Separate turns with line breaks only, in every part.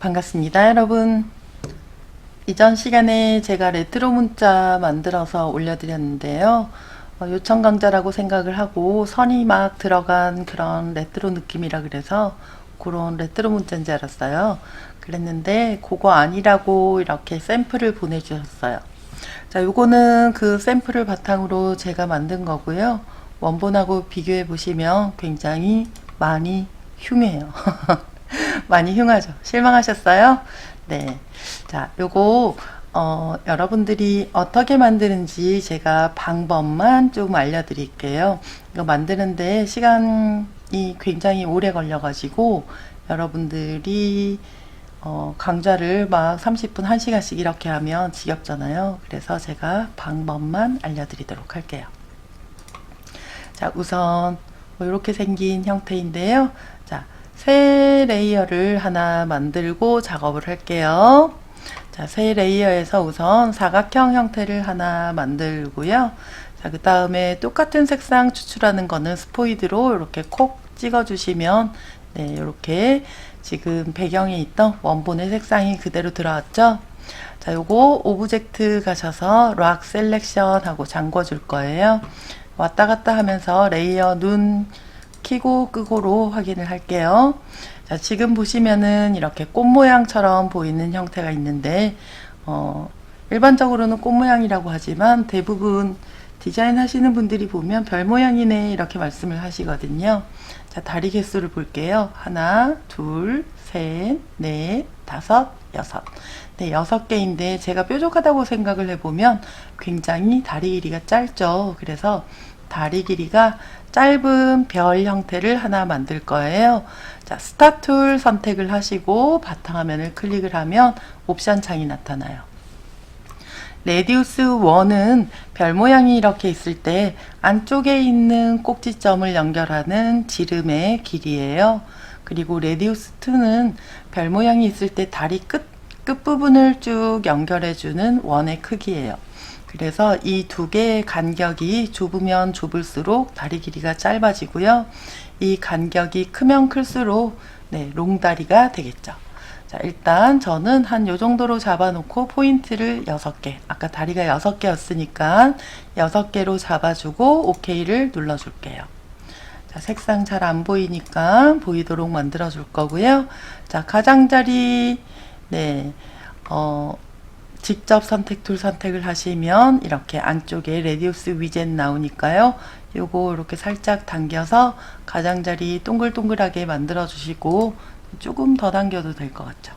반갑습니다, 여러분. 이전 시간에 제가 레트로 문자 만들어서 올려드렸는데요. 요청 강좌라고 생각을 하고 선이 막 들어간 그런 레트로 느낌이라 그래서 그런 레트로 문자인 줄 알았어요. 그랬는데 그거 아니라고 이렇게 샘플을 보내주셨어요. 자, 요거는 그 샘플을 바탕으로 제가 만든 거고요. 원본하고 비교해 보시면 굉장히 많이 흉해요. 많이 흉하죠. 실망하셨어요? 네. 자, 요거 여러분들이 어떻게 만드는지 제가 방법만 좀 알려드릴게요. 이거 만드는데 시간이 굉장히 오래 걸려가지고 여러분들이 강좌를 막 30분, 1시간씩 이렇게 하면 지겹잖아요. 그래서 제가 방법만 알려드리도록 할게요. 자, 우선 이렇게 생긴 형태인데요. 자, 새 레이어를 하나 만들고 작업을 할게요. 자, 새 레이어에서 우선 사각형 형태를 하나 만들고요. 자, 그 다음에 똑같은 색상 추출하는 거는 스포이드로 이렇게 콕 찍어 주시면 네, 이렇게 지금 배경에 있던 원본의 색상이 그대로 들어왔죠. 자, 요거 오브젝트 가셔서 락 셀렉션 하고 잠궈 줄 거예요. 왔다 갔다 하면서 레이어 눈 키고 끄고로 확인을 할게요. 자, 지금 보시면은 이렇게 꽃 모양처럼 보이는 형태가 있는데 일반적으로는 꽃 모양이라고 하지만 대부분 디자인 하시는 분들이 보면 별 모양이네 이렇게 말씀을 하시거든요. 자, 다리 개수를 볼게요. 하나, 둘, 셋, 넷, 다섯, 여섯. 네, 6개인데 제가 뾰족하다고 생각을 해보면 굉장히 다리 길이가 짧죠. 그래서 다리 길이가 짧은 별 형태를 하나 만들 거예요. 자, 스타 툴 선택을 하시고 바탕화면을 클릭을 하면 옵션 창이 나타나요. 레디우스 1은 별 모양이 이렇게 있을 때 안쪽에 있는 꼭지점을 연결하는 지름의 길이에요. 그리고 레디우스 2는 별 모양이 있을 때 다리 끝부분을 쭉 연결해주는 원의 크기예요. 그래서 이 두 개의 간격이 좁으면 좁을수록 다리 길이가 짧아지고요. 이 간격이 크면 클수록 네, 롱다리가 되겠죠. 자, 일단 저는 한 요 정도로 잡아놓고 포인트를 6개. 아까 다리가 6개였으니까 6개로 잡아주고 OK를 눌러줄게요. 자, 색상 잘 안 보이니까 보이도록 만들어 줄 거고요. 자, 가장자리 네, 직접 선택 툴 선택을 하시면 이렇게 안쪽에 레디우스 위젯 나오니까요. 요거 이렇게 살짝 당겨서 가장자리 동글동글하게 만들어 주시고 조금 더 당겨도 될 것 같죠.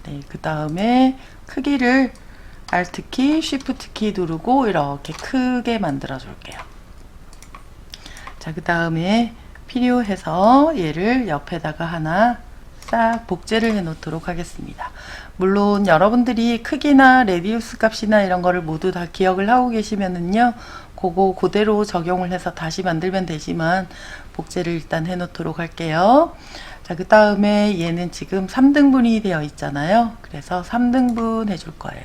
네, 그 다음에 크기를 Alt키, Shift키 누르고 이렇게 크게 만들어 줄게요. 자, 그 다음에 필요해서 얘를 옆에다가 하나 싹 복제를 해 놓도록 하겠습니다. 물론 여러분들이 크기나 레디우스 값이나 이런 거를 모두 다 기억을 하고 계시면은요, 그거 그대로 적용을 해서 다시 만들면 되지만 복제를 일단 해 놓도록 할게요. 자, 그 다음에 얘는 지금 3등분이 되어 있잖아요. 그래서 3등분 해줄 거예요.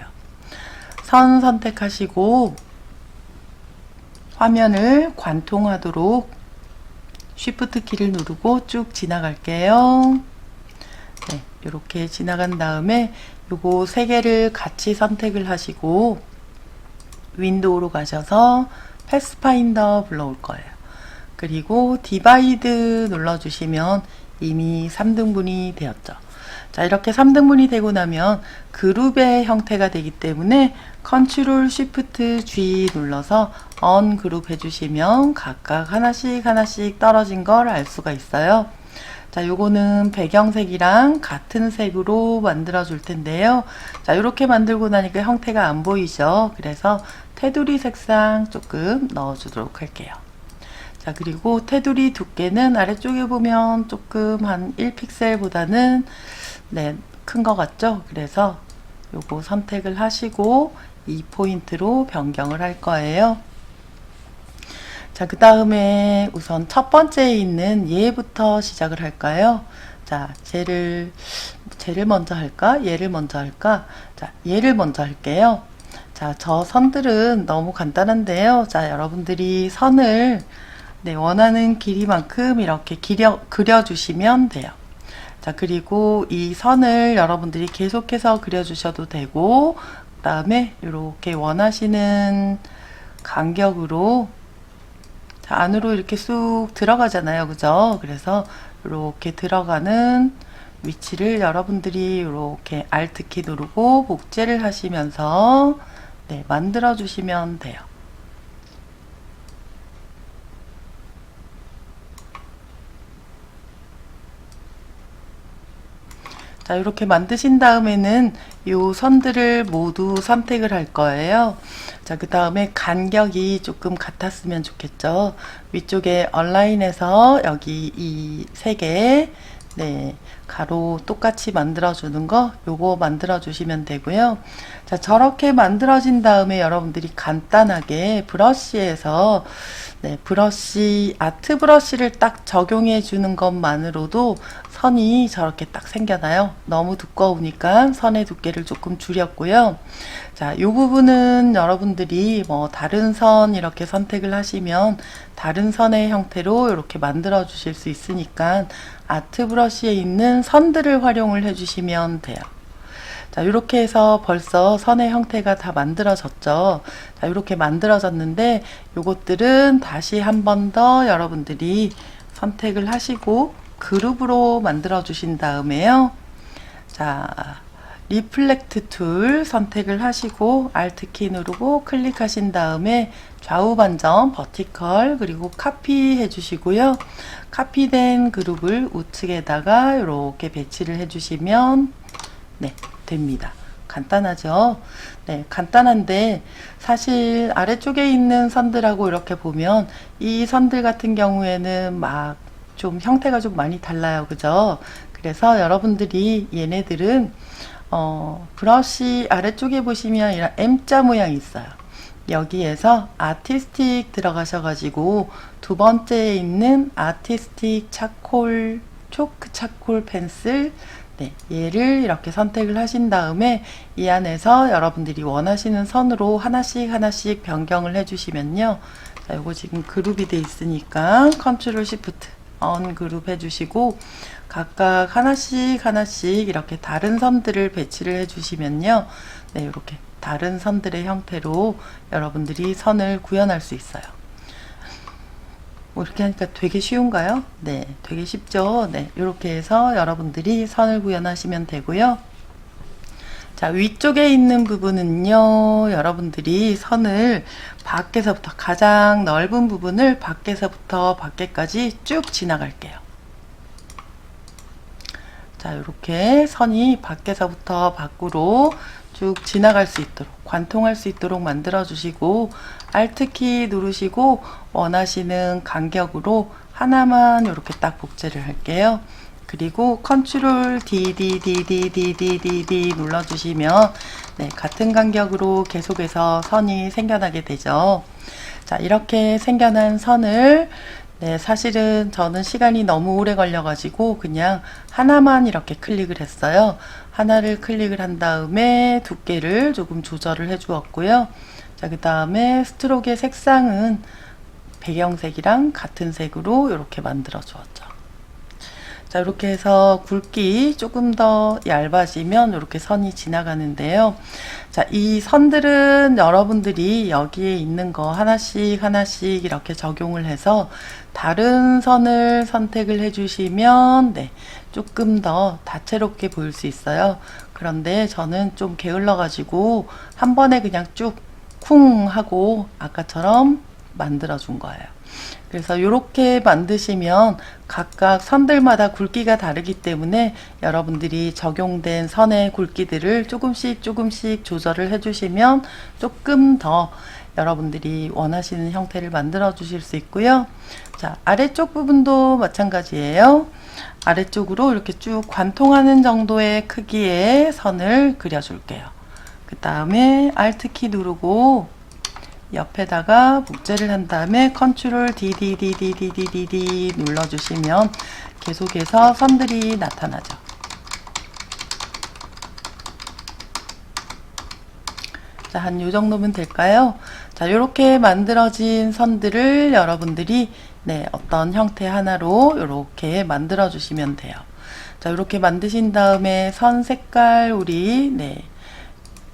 선 선택하시고 화면을 관통하도록 Shift 키를 누르고 쭉 지나갈게요. 네, 이렇게 지나간 다음에 요거 3개를 같이 선택을 하시고 윈도우로 가셔서 패스파인더 불러올 거예요. 그리고 디바이드 눌러주시면 이미 3등분이 되었죠. 자, 이렇게 3등분이 되고 나면 그룹의 형태가 되기 때문에 컨트롤 쉬프트 G 눌러서 언그룹 해주시면 각각 하나씩 떨어진 걸 알 수가 있어요. 자, 요거는 배경색이랑 같은 색으로 만들어 줄 텐데요. 자, 이렇게 만들고 나니까 형태가 안 보이죠. 그래서 테두리 색상 조금 넣어 주도록 할게요. 자, 그리고 테두리 두께는 아래쪽에 보면 조금 한 1픽셀보다는 네, 큰 것 같죠? 그래서 요거 선택을 하시고 이 포인트로 변경을 할 거예요. 자, 그 다음에 우선 첫 번째에 있는 얘부터 시작을 할까요? 자, 쟤를 먼저 할까? 얘를 먼저 할까? 자, 얘를 먼저 할게요. 자, 저 선들은 너무 간단한데요. 자, 여러분들이 선을 네, 원하는 길이만큼 이렇게 그려주시면 돼요. 자, 그리고 이 선을 여러분들이 계속해서 그려주셔도 되고, 그 다음에 이렇게 원하시는 간격으로, 자, 안으로 이렇게 쑥 들어가잖아요. 그죠? 그래서 이렇게 들어가는 위치를 여러분들이 이렇게 Alt키 누르고 복제를 하시면서 네, 만들어 주시면 돼요. 자, 이렇게 만드신 다음에는 이 선들을 모두 선택을 할 거예요. 자, 그 다음에 간격이 조금 같았으면 좋겠죠. 위쪽에 얼라인에서 여기 이 세 개, 네, 가로 똑같이 만들어주는 거, 요거 만들어주시면 되고요. 자, 저렇게 만들어진 다음에 여러분들이 간단하게 브러쉬에서 네, 브러쉬, 아트 브러쉬를 딱 적용해 주는 것만으로도 선이 저렇게 딱 생겨나요. 너무 두꺼우니까 선의 두께를 조금 줄였고요. 자, 이 부분은 여러분들이 뭐 다른 선 이렇게 선택을 하시면 다른 선의 형태로 이렇게 만들어 주실 수 있으니까 아트 브러쉬에 있는 선들을 활용을 해 주시면 돼요. 자, 이렇게 해서 벌써 선의 형태가 다 만들어졌죠. 자, 이렇게 만들어졌는데 요것들은 다시 한 번 더 여러분들이 선택을 하시고 그룹으로 만들어 주신 다음에요. 자, 리플렉트 툴 선택을 하시고 Alt키 누르고 클릭하신 다음에 좌우 반점 버티컬 그리고 카피 해 주시고요. 카피된 그룹을 우측에다가 이렇게 배치를 해 주시면 네, 됩니다. 간단하죠? 네, 간단한데 사실 아래쪽에 있는 선들하고 이렇게 보면 이 선들 같은 경우에는 막 좀 형태가 좀 많이 달라요. 그죠? 그래서 여러분들이 얘네들은 브러쉬 아래쪽에 보시면 이런 M자 모양이 있어요. 여기에서 아티스틱 들어가셔가지고 두 번째에 있는 아티스틱 차콜 초크 차콜 펜슬 네, 얘를 이렇게 선택을 하신 다음에 이 안에서 여러분들이 원하시는 선으로 하나씩 변경을 해주시면요. 자, 요거 지금 그룹이 돼 있으니까 컨트롤 시프트 언그룹 해주시고 각각 하나씩 이렇게 다른 선들을 배치를 해주시면요. 네, 이렇게 다른 선들의 형태로 여러분들이 선을 구현할 수 있어요. 뭐 이렇게 하니까 되게 쉬운가요? 네, 되게 쉽죠? 네, 이렇게 해서 여러분들이 선을 구현하시면 되고요. 자, 위쪽에 있는 부분은요, 여러분들이 선을 밖에서부터, 가장 넓은 부분을 밖에서부터 밖에까지 쭉 지나갈게요. 자, 이렇게 선이 밖에서부터 밖으로 쭉 지나갈 수 있도록, 관통할 수 있도록 만들어 주시고, Alt키 누르시고 원하시는 간격으로 하나만 이렇게 딱 복제를 할게요. 그리고 컨트롤 D 눌러주시면 네, 같은 간격으로 계속해서 선이 생겨나게 되죠. 자, 이렇게 생겨난 선을 네, 사실은 저는 시간이 너무 오래 걸려가지고 그냥 하나만 이렇게 클릭을 했어요. 하나를 클릭을 한 다음에 두께를 조금 조절을 해 주었고요. 자, 그 다음에 스트로크의 색상은 배경색이랑 같은 색으로 이렇게 만들어 주었죠. 자, 이렇게 해서 굵기 조금 더 얇아지면 이렇게 선이 지나가는데요. 자, 이 선들은 여러분들이 여기에 있는 거 하나씩 이렇게 적용을 해서 다른 선을 선택을 해주시면 네, 조금 더 다채롭게 보일 수 있어요. 그런데 저는 좀 게을러 가지고 한 번에 그냥 쭉 쿵 하고 아까처럼 만들어 준 거예요. 그래서 이렇게 만드시면 각각 선들마다 굵기가 다르기 때문에 여러분들이 적용된 선의 굵기들을 조금씩 조절을 해주시면 조금 더 여러분들이 원하시는 형태를 만들어 주실 수 있고요. 자, 아래쪽 부분도 마찬가지예요. 아래쪽으로 이렇게 쭉 관통하는 정도의 크기의 선을 그려줄게요. 그 다음에 Alt키 누르고 옆에다가 복제를 한 다음에 컨트롤 D 눌러주시면 계속해서 선들이 나타나죠. 자, 한 요 정도면 될까요? 자, 요렇게 만들어진 선들을 여러분들이 네, 어떤 형태 하나로 요렇게 만들어 주시면 돼요. 자, 이렇게 만드신 다음에 선 색깔 우리 네,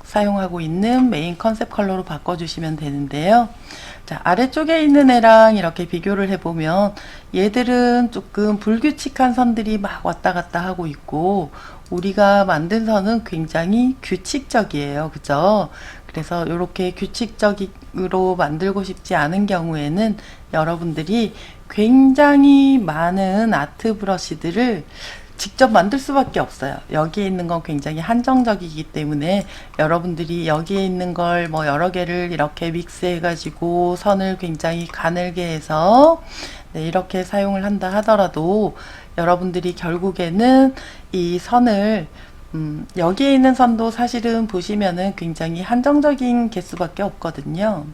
사용하고 있는 메인 컨셉 컬러로 바꿔주시면 되는데요. 자, 아래쪽에 있는 애랑 이렇게 비교를 해보면 얘들은 조금 불규칙한 선들이 막 왔다 갔다 하고 있고 우리가 만든 선은 굉장히 규칙적이에요. 그죠? 그래서 이렇게 규칙적으로 만들고 싶지 않은 경우에는 여러분들이 굉장히 많은 아트 브러쉬들을 직접 만들 수밖에 없어요. 여기에 있는 건 굉장히 한정적이기 때문에 여러분들이 여기에 있는 걸 뭐 여러 개를 이렇게 믹스해 가지고 선을 굉장히 가늘게 해서 네, 이렇게 사용을 한다 하더라도 여러분들이 결국에는 이 선을 여기에 있는 선도 사실은 보시면은 굉장히 한정적인 개수밖에 없거든요.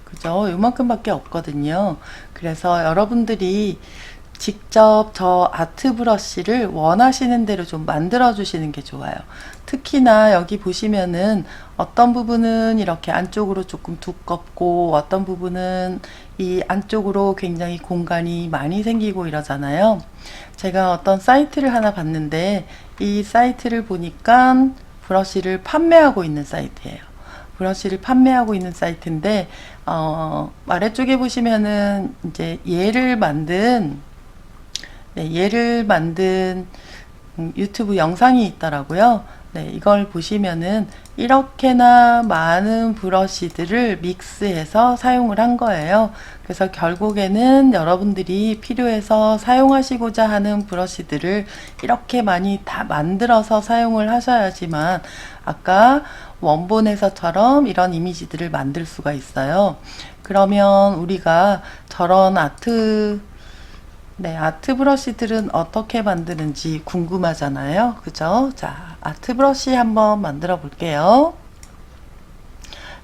그죠? 요만큼밖에 없거든요. 그래서 여러분들이 직접 저 아트 브러쉬를 원하시는 대로 좀 만들어 주시는 게 좋아요. 특히나 여기 보시면은 어떤 부분은 이렇게 안쪽으로 조금 두껍고 어떤 부분은 이 안쪽으로 굉장히 공간이 많이 생기고 이러잖아요. 제가 어떤 사이트를 하나 봤는데 이 사이트를 보니까 브러쉬를 판매하고 있는 사이트예요. 브러쉬를 판매하고 있는 사이트인데 아래쪽에 보시면은 이제 얘를 만든 유튜브 영상이 있더라고요. 네, 이걸 보시면은 이렇게나 많은 브러쉬들을 믹스해서 사용을 한 거예요. 그래서 결국에는 여러분들이 필요해서 사용하시고자 하는 브러쉬들을 이렇게 많이 다 만들어서 사용을 하셔야지만 아까 원본에서처럼 이런 이미지들을 만들 수가 있어요. 그러면 우리가 저런 아트 브러쉬들은 어떻게 만드는지 궁금하잖아요. 그죠? 자, 아트 브러쉬 한번 만들어 볼게요.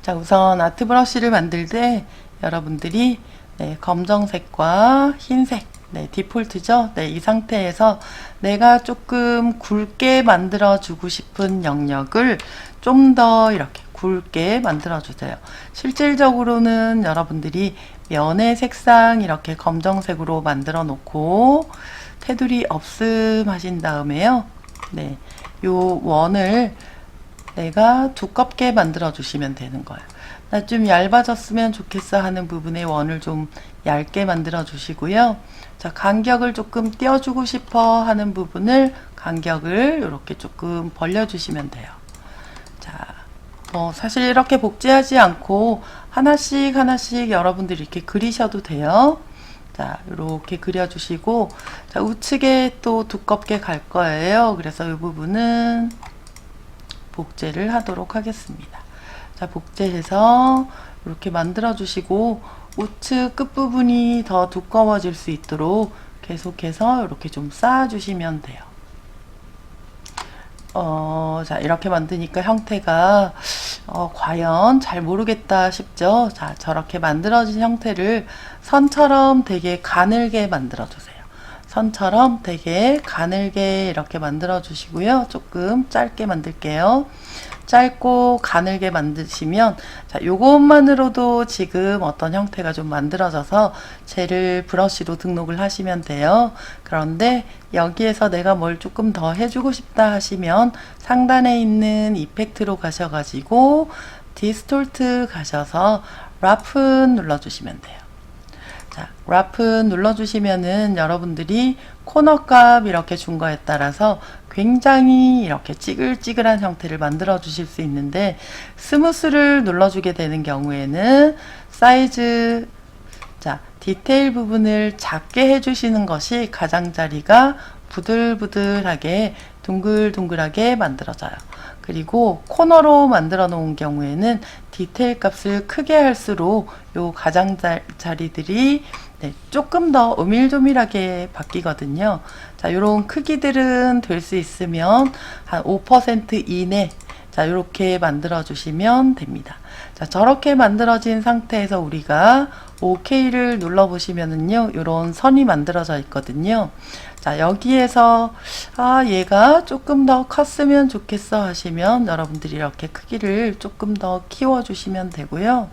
자, 우선 아트 브러쉬를 만들 때 여러분들이 네, 검정색과 흰색, 네, 디폴트죠? 네, 이 상태에서 내가 조금 굵게 만들어 주고 싶은 영역을 좀 더 이렇게 굵게 만들어 주세요. 실질적으로는 여러분들이 면의 색상 이렇게 검정색으로 만들어 놓고 테두리 없음 하신 다음에요. 네, 요 원을 내가 두껍게 만들어 주시면 되는 거예요. 나 좀 얇아졌으면 좋겠어 하는 부분에 원을 좀 얇게 만들어 주시고요. 자, 간격을 조금 띄워주고 싶어 하는 부분을 간격을 이렇게 조금 벌려 주시면 돼요. 자, 사실 이렇게 복제하지 않고 하나씩 하나씩 여러분들이 이렇게 그리셔도 돼요. 자, 이렇게 그려주시고, 자, 우측에 또 두껍게 갈 거예요. 그래서 이 부분은 복제를 하도록 하겠습니다. 자, 복제해서 이렇게 만들어 주시고, 우측 끝부분이 더 두꺼워질 수 있도록 계속해서 이렇게 좀 쌓아주시면 돼요. 자, 이렇게 만드니까 형태가 과연 잘 모르겠다 싶죠? 자, 저렇게 만들어진 형태를 선처럼 되게 가늘게 만들어 주세요. 선처럼 되게 가늘게 이렇게 만들어 주시고요. 조금 짧게 만들게요. 짧고 가늘게 만드시면 자, 요것만으로도 지금 어떤 형태가 좀 만들어져서 젤을 브러쉬로 등록을 하시면 돼요. 그런데 여기에서 내가 뭘 조금 더 해주고 싶다 하시면 상단에 있는 이펙트로 가셔가지고 디스톨트 가셔서 라픈 눌러주시면 돼요. 자, 라픈 눌러주시면은 여러분들이 코너 값 이렇게 준 거에 따라서 굉장히 이렇게 찌글찌글한 형태를 만들어 주실 수 있는데 스무스를 눌러주게 되는 경우에는 사이즈, 자, 디테일 부분을 작게 해주시는 것이 가장자리가 부들부들하게 둥글둥글하게 만들어져요. 그리고 코너로 만들어 놓은 경우에는 디테일 값을 크게 할수록 요 가장자리들이 네, 조금 더 오밀조밀하게 바뀌거든요. 자, 요런 크기들은 될 수 있으면 한 5% 이내, 자, 이렇게 만들어 주시면 됩니다. 자, 저렇게 만들어진 상태에서 우리가 OK를 눌러 보시면은요, 이런 선이 만들어져 있거든요. 자, 여기에서 얘가 조금 더 컸으면 좋겠어 하시면 여러분들이 이렇게 크기를 조금 더 키워 주시면 되고요.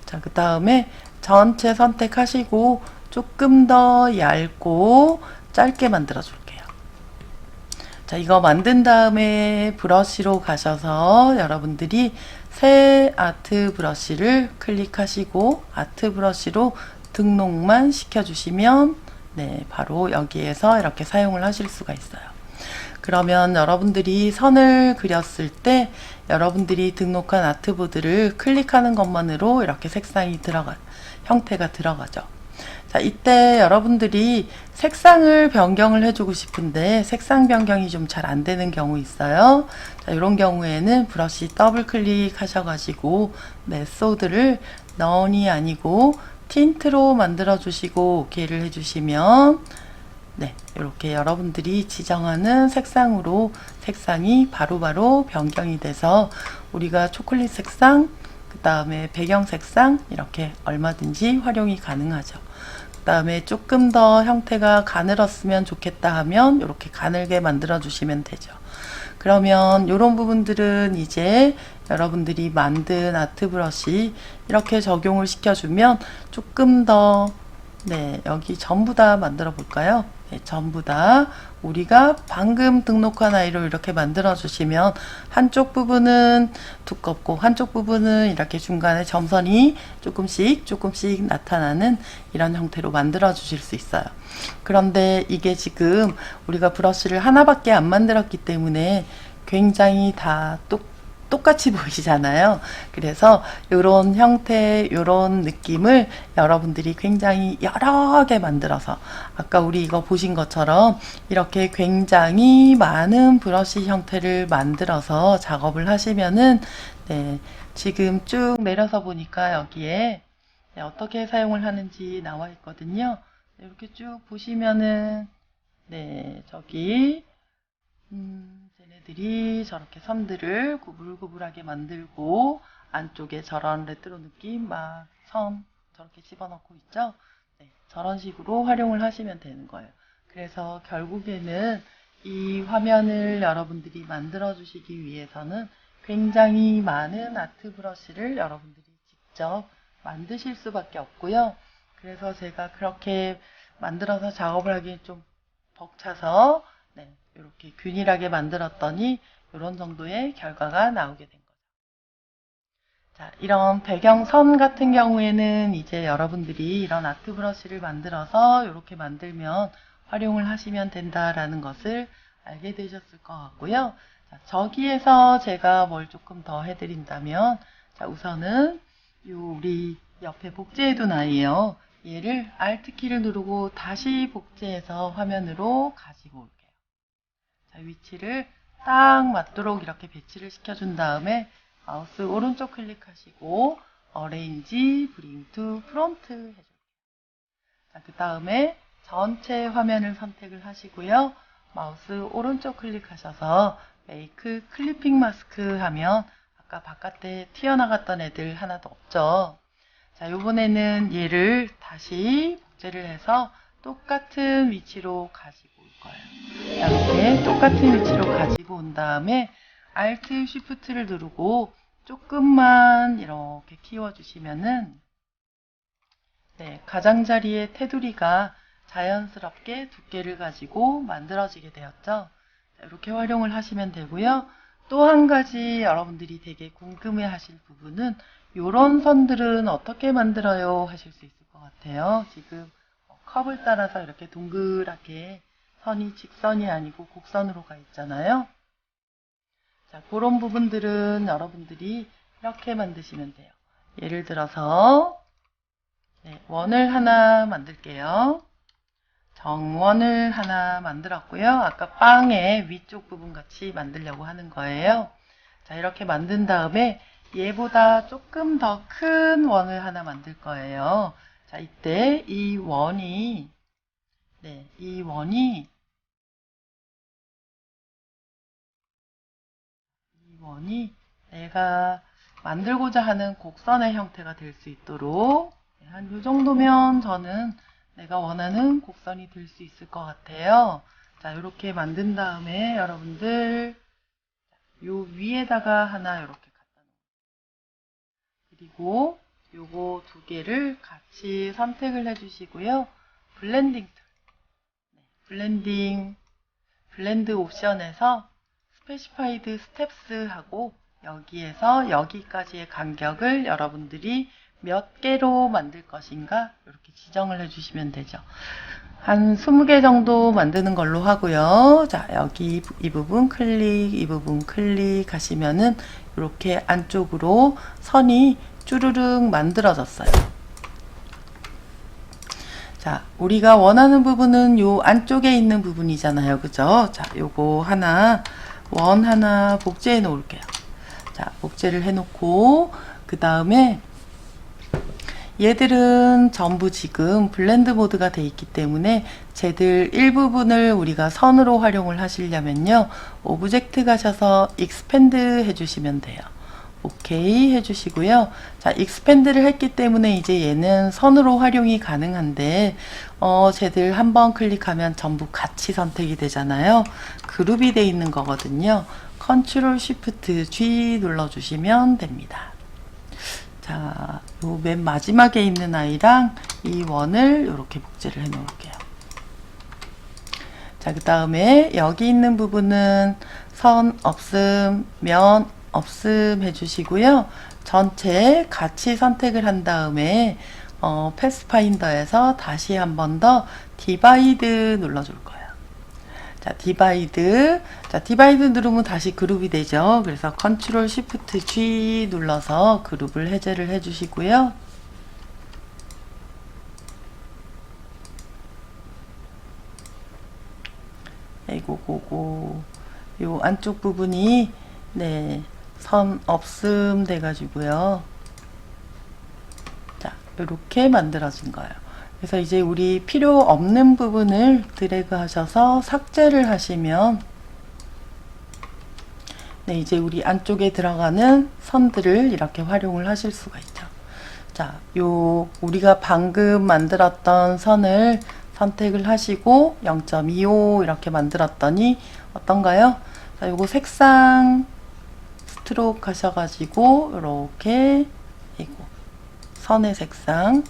자, 그 다음에 전체 선택하시고 조금 더 얇고 짧게 만들어 줄게요. 자, 이거 만든 다음에 브러쉬로 가셔서 여러분들이 새 아트 브러쉬를 클릭하시고 아트 브러쉬로 등록만 시켜주시면 네, 바로 여기에서 이렇게 사용을 하실 수가 있어요. 그러면 여러분들이 선을 그렸을 때 여러분들이 등록한 아트보드를 클릭하는 것만으로 이렇게 색상이 형태가 들어가죠. 자, 이때 여러분들이 색상을 변경을 해주고 싶은데 색상 변경이 좀 잘 안 되는 경우 있어요. 자, 이런 경우에는 브러쉬 더블 클릭 하셔가지고 메소드를 넌이 아니고 틴트로 만들어 주시고 OK를 해주시면 네, 이렇게 여러분들이 지정하는 색상으로 색상이 바로바로 변경이 돼서 우리가 초콜릿 색상, 그 다음에 배경 색상 이렇게 얼마든지 활용이 가능하죠. 그 다음에 조금 더 형태가 가늘었으면 좋겠다 하면 이렇게 가늘게 만들어 주시면 되죠. 그러면 이런 부분들은 이제 여러분들이 만든 아트 브러쉬 이렇게 적용을 시켜주면 조금 더 네, 여기 전부 다 만들어 볼까요? 네, 전부 다 우리가 방금 등록한 아이로 이렇게 만들어 주시면 한쪽 부분은 두껍고 한쪽 부분은 이렇게 중간에 점선이 조금씩 나타나는 이런 형태로 만들어 주실 수 있어요. 그런데 이게 지금 우리가 브러쉬를 하나밖에 안 만들었기 때문에 굉장히 다 똑같이 보이시잖아요. 그래서 이런 형태, 이런 느낌을 여러분들이 굉장히 여러 개 만들어서 아까 우리 이거 보신 것처럼 이렇게 굉장히 많은 브러쉬 형태를 만들어서 작업을 하시면은 네, 지금 쭉 내려서 보니까 여기에 네, 어떻게 사용을 하는지 나와 있거든요. 이렇게 쭉 보시면은 네, 저기 쟤네들이 저렇게 선들을 구불구불하게 만들고 안쪽에 저런 레트로 느낌 막 선 저렇게 집어넣고 있죠. 네, 저런 식으로 활용을 하시면 되는 거예요. 그래서 결국에는 이 화면을 여러분들이 만들어 주시기 위해서는 굉장히 많은 아트 브러쉬를 여러분들이 직접 만드실 수밖에 없고요. 그래서 제가 그렇게 만들어서 작업을 하기 좀 벅차서 네, 이렇게 균일하게 만들었더니 이런 정도의 결과가 나오게 된 거죠. 자, 이런 배경선 같은 경우에는 이제 여러분들이 이런 아트 브러쉬를 만들어서 이렇게 만들면 활용을 하시면 된다라는 것을 알게 되셨을 것 같고요. 자, 저기에서 제가 뭘 조금 더 해드린다면 자, 우선은 우리 옆에 복제해둔 아이예요. 얘를 Alt키를 누르고 다시 복제해서 화면으로 가지고 올게요. 자, 위치를 딱 맞도록 이렇게 배치를 시켜준 다음에 마우스 오른쪽 클릭하시고 Arrange, Bring to Front 해줄게요. 자, 그 다음에 전체 화면을 선택을 하시고요. 마우스 오른쪽 클릭하셔서 Make Clipping Mask 하면 아까 바깥에 튀어나갔던 애들 하나도 없죠. 자, 요번에는 얘를 다시 복제를 해서 똑같은 위치로 가지고 올 거예요. 이렇게 똑같은 위치로 가지고 온 다음에 Alt Shift를 누르고 조금만 이렇게 키워주시면은 네, 가장자리의 테두리가 자연스럽게 두께를 가지고 만들어지게 되었죠. 자, 이렇게 활용을 하시면 되고요. 또 한 가지 여러분들이 되게 궁금해 하실 부분은 이런 선들은 어떻게 만들어요 하실 수 있을 것 같아요. 지금 컵을 따라서 이렇게 동그랗게 선이 직선이 아니고 곡선으로 가 있잖아요. 자, 그런 부분들은 여러분들이 이렇게 만드시면 돼요. 예를 들어서 네, 원을 하나 만들게요. 정원을 하나 만들었고요. 아까 빵의 위쪽 부분 같이 만들려고 하는 거예요. 자, 이렇게 만든 다음에 얘보다 조금 더 큰 원을 하나 만들 거예요. 자, 이때 이 원이 네, 이 원이 내가 만들고자 하는 곡선의 형태가 될 수 있도록 한 이 정도면 저는 내가 원하는 곡선이 될 수 있을 것 같아요. 자, 이렇게 만든 다음에 여러분들 요 위에다가 하나 이렇게 갖다 놓고, 그리고 요거 두 개를 같이 선택을 해주시고요. 블렌딩 툴, 블렌드 옵션에서 스페시파이드 스텝스 하고 여기에서 여기까지의 간격을 여러분들이 몇 개로 만들 것인가 이렇게 지정을 해주시면 되죠. 한 20개 정도 만드는 걸로 하고요. 자, 여기 이 부분 클릭, 이 부분 클릭하시면은 이렇게 안쪽으로 선이 쭈르륵 만들어졌어요. 자, 우리가 원하는 부분은 요 안쪽에 있는 부분이잖아요. 그죠? 자, 요거 원 하나 복제해 놓을게요. 자, 복제를 해 놓고, 그 다음에 얘들은 전부 지금 블렌드 모드가 돼 있기 때문에 쟤들 일부분을 우리가 선으로 활용을 하시려면요. 오브젝트 가셔서 익스펜드 해주시면 돼요. 오케이 해주시고요. 자, 익스펜드를 했기 때문에 이제 얘는 선으로 활용이 가능한데 쟤들 한번 클릭하면 전부 같이 선택이 되잖아요. 그룹이 돼 있는 거거든요. 컨트롤 쉬프트 G 눌러주시면 됩니다. 자, 요 맨 마지막에 있는 아이랑 이 원을 이렇게 복제를 해 놓을게요. 자, 그 다음에 여기 있는 부분은 선 없음, 면 없음 해주시고요. 전체 같이 선택을 한 다음에 패스파인더에서 다시 한 번 더 디바이드 눌러줄 거예요. 자, 디바이드 누르면 다시 그룹이 되죠. 그래서 컨트롤 쉬프트 G 눌러서 그룹을 해제를 해주시고요. 아이고 고고 요 안쪽 부분이 네, 선 없음 돼가지고요. 자, 이렇게 만들어진 거예요. 그래서 이제 우리 필요 없는 부분을 드래그 하셔서 삭제를 하시면 네, 이제 우리 안쪽에 들어가는 선들을 이렇게 활용을 하실 수가 있죠. 자, 요 우리가 방금 만들었던 선을 선택을 하시고 0.25 이렇게 만들었더니 어떤가요? 자, 요거 색상 스트로크 하셔가지고 이렇게 선의 색상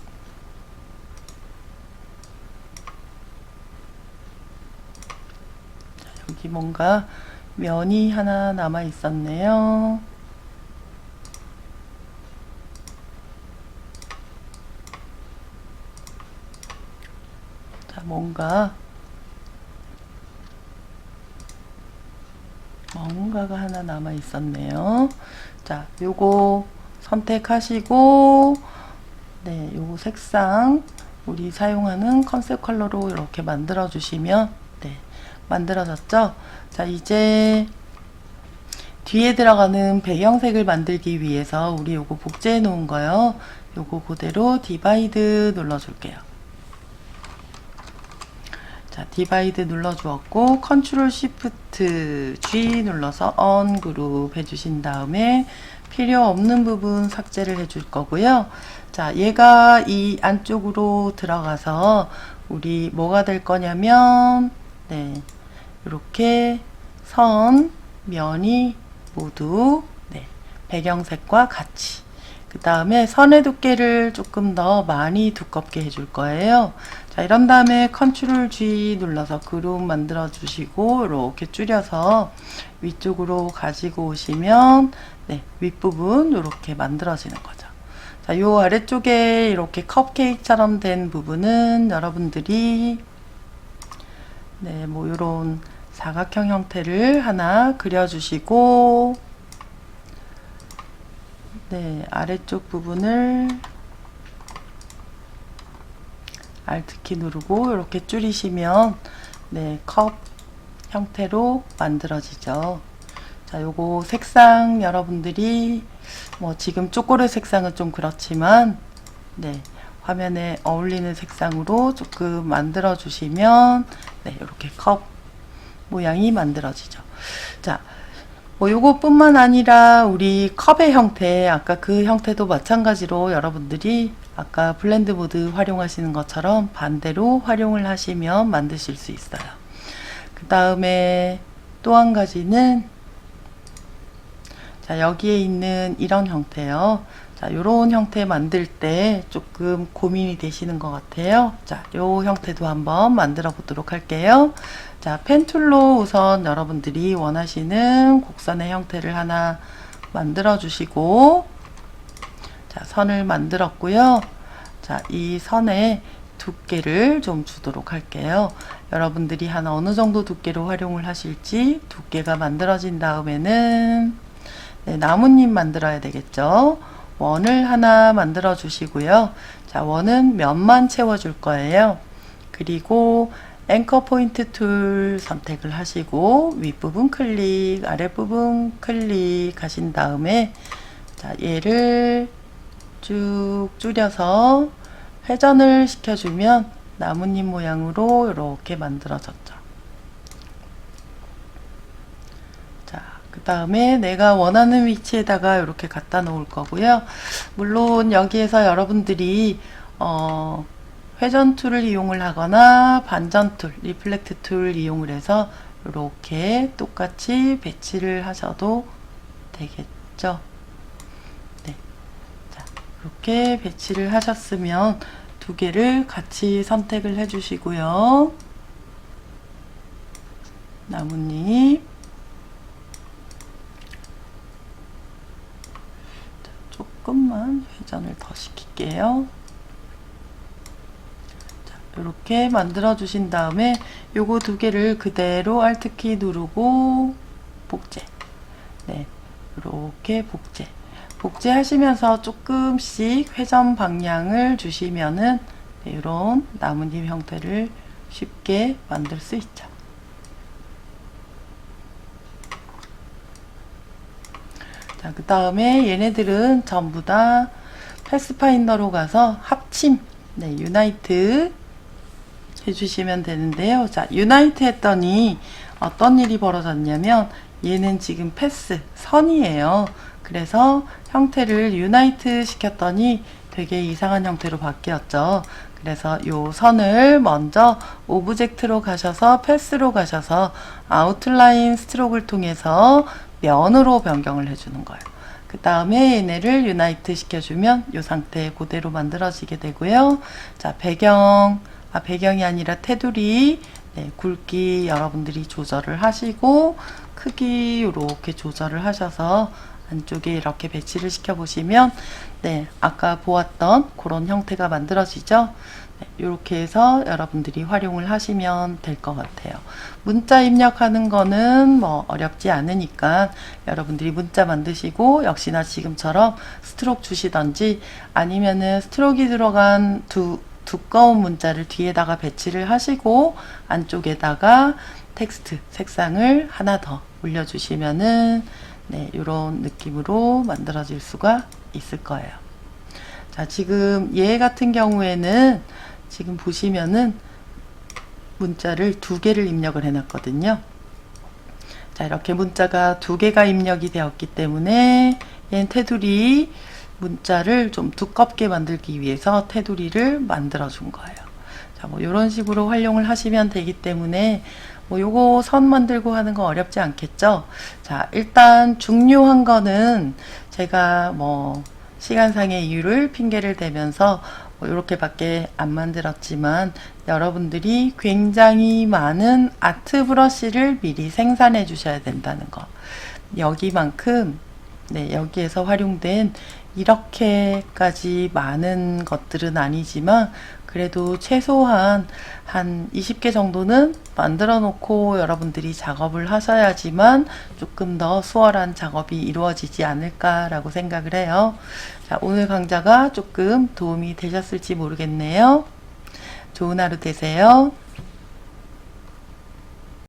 자, 여기 뭔가 면이 하나 남아 있었네요. 자, 뭔가가 하나 남아 있었네요. 자, 요거 선택하시고 네, 요거 색상 우리 사용하는 컨셉 컬러로 이렇게 만들어 주시면 네, 만들어졌죠? 자, 이제 뒤에 들어가는 배경색을 만들기 위해서 우리 요거 복제해 놓은 거요. 요거 그대로 디바이드 눌러 줄게요. 자, 디바이드 눌러 주었고 컨트롤 쉬프트 G 눌러서 언그룹 해주신 다음에 필요 없는 부분 삭제를 해줄 거고요. 자, 얘가 이 안쪽으로 들어가서 우리 뭐가 될 거냐면 네, 이렇게 선, 면이 모두 네, 배경색과 같이 그 다음에 선의 두께를 조금 더 많이 두껍게 해줄 거예요. 자, 이런 다음에 컨트롤 G 눌러서 그룹 만들어 주시고 이렇게 줄여서 위쪽으로 가지고 오시면 네, 윗부분 이렇게 만들어지는 거죠. 자, 요 아래쪽에 이렇게 컵케이크처럼 된 부분은 여러분들이 네, 뭐 요런 사각형 형태를 하나 그려주시고 네, 아래쪽 부분을 Alt키 누르고 이렇게 줄이시면 네, 컵 형태로 만들어지죠. 자, 요거 색상 여러분들이 뭐 지금 초콜릿 색상은 좀 그렇지만 네, 화면에 어울리는 색상으로 조금 만들어 주시면 네, 이렇게 컵 모양이 만들어지죠. 자, 뭐 요것뿐만 아니라 우리 컵의 형태, 아까 그 형태도 마찬가지로 여러분들이 아까 블렌드 모드 활용하시는 것처럼 반대로 활용을 하시면 만드실 수 있어요. 그 다음에 또 한 가지는 자, 여기에 있는 이런 형태요. 자, 요런 형태 만들 때 조금 고민이 되시는 것 같아요. 자, 요 형태도 한번 만들어 보도록 할게요. 자, 펜툴로 우선 여러분들이 원하시는 곡선의 형태를 하나 만들어 주시고, 자, 선을 만들었고요. 자, 이 선에 두께를 좀 주도록 할게요. 여러분들이 한 어느 정도 두께로 활용을 하실지 두께가 만들어진 다음에는 네, 나뭇잎 만들어야 되겠죠. 원을 하나 만들어 주시고요. 자, 원은 면만 채워 줄 거예요. 그리고 앵커 포인트 툴 선택을 하시고 윗부분 클릭, 아랫부분 클릭 하신 다음에 자, 얘를 쭉 줄여서 회전을 시켜주면 나뭇잎 모양으로 이렇게 만들어졌죠. 자, 그 다음에 내가 원하는 위치에다가 이렇게 갖다 놓을 거고요. 물론 여기에서 여러분들이 회전 툴을 이용을 하거나 반전 툴, 리플렉트 툴 이용을 해서 이렇게 똑같이 배치를 하셔도 되겠죠. 네. 자, 이렇게 배치를 하셨으면 두 개를 같이 선택을 해 주시고요. 나뭇잎. 자, 조금만 회전을 더 시킬게요. 이렇게 만들어 주신 다음에 요거 두 개를 그대로 Alt키 누르고 복제. 네, 이렇게 복제 하시면서 조금씩 회전 방향을 주시면은 네, 이런 나뭇잎 형태를 쉽게 만들 수 있죠. 자, 그 다음에 얘네들은 전부 다 패스파인더로 가서 합침, 네, 유나이트 해주시면 되는데요. 자, 유나이트 했더니 어떤 일이 벌어졌냐면 얘는 지금 패스, 선이에요. 그래서 형태를 유나이트 시켰더니 되게 이상한 형태로 바뀌었죠. 그래서 요 선을 먼저 오브젝트로 가셔서 패스로 가셔서 아웃라인 스트로크를 통해서 면으로 변경을 해주는 거예요. 그 다음에 얘네를 유나이트 시켜주면 이 상태 그대로 만들어지게 되고요. 자, 배경이 아니라 테두리, 네, 굵기 여러분들이 조절을 하시고 크기 이렇게 조절을 하셔서 안쪽에 이렇게 배치를 시켜 보시면 네, 아까 보았던 그런 형태가 만들어지죠. 네, 이렇게 해서 여러분들이 활용을 하시면 될 것 같아요. 문자 입력하는 거는 뭐 어렵지 않으니까 여러분들이 문자 만드시고 역시나 지금처럼 스트로크 주시던지 아니면은 스트로크가 들어간 두꺼운 문자를 뒤에다가 배치를 하시고 안쪽에다가 텍스트 색상을 하나 더 올려주시면은 네, 이런 느낌으로 만들어질 수가 있을 거예요. 자, 지금 얘 같은 경우에는 지금 보시면은 문자를 두 개를 입력을 해놨거든요. 자, 이렇게 문자가 두 개가 입력이 되었기 때문에 얘는 테두리 문자를 좀 두껍게 만들기 위해서 테두리를 만들어 준 거예요. 자, 뭐 이런 식으로 활용을 하시면 되기 때문에 뭐 요거 선 만들고 하는 거 어렵지 않겠죠? 자, 일단 중요한 거는 제가 뭐 시간상의 이유를 핑계를 대면서 뭐 이렇게밖에 안 만들었지만 여러분들이 굉장히 많은 아트 브러쉬를 미리 생산해 주셔야 된다는 거. 여기만큼 네, 여기에서 활용된 이렇게까지 많은 것들은 아니지만 그래도 최소한 한 20개 정도는 만들어 놓고 여러분들이 작업을 하셔야지만 조금 더 수월한 작업이 이루어지지 않을까라고 생각을 해요. 자, 오늘 강좌가 조금 도움이 되셨을지 모르겠네요. 좋은 하루 되세요.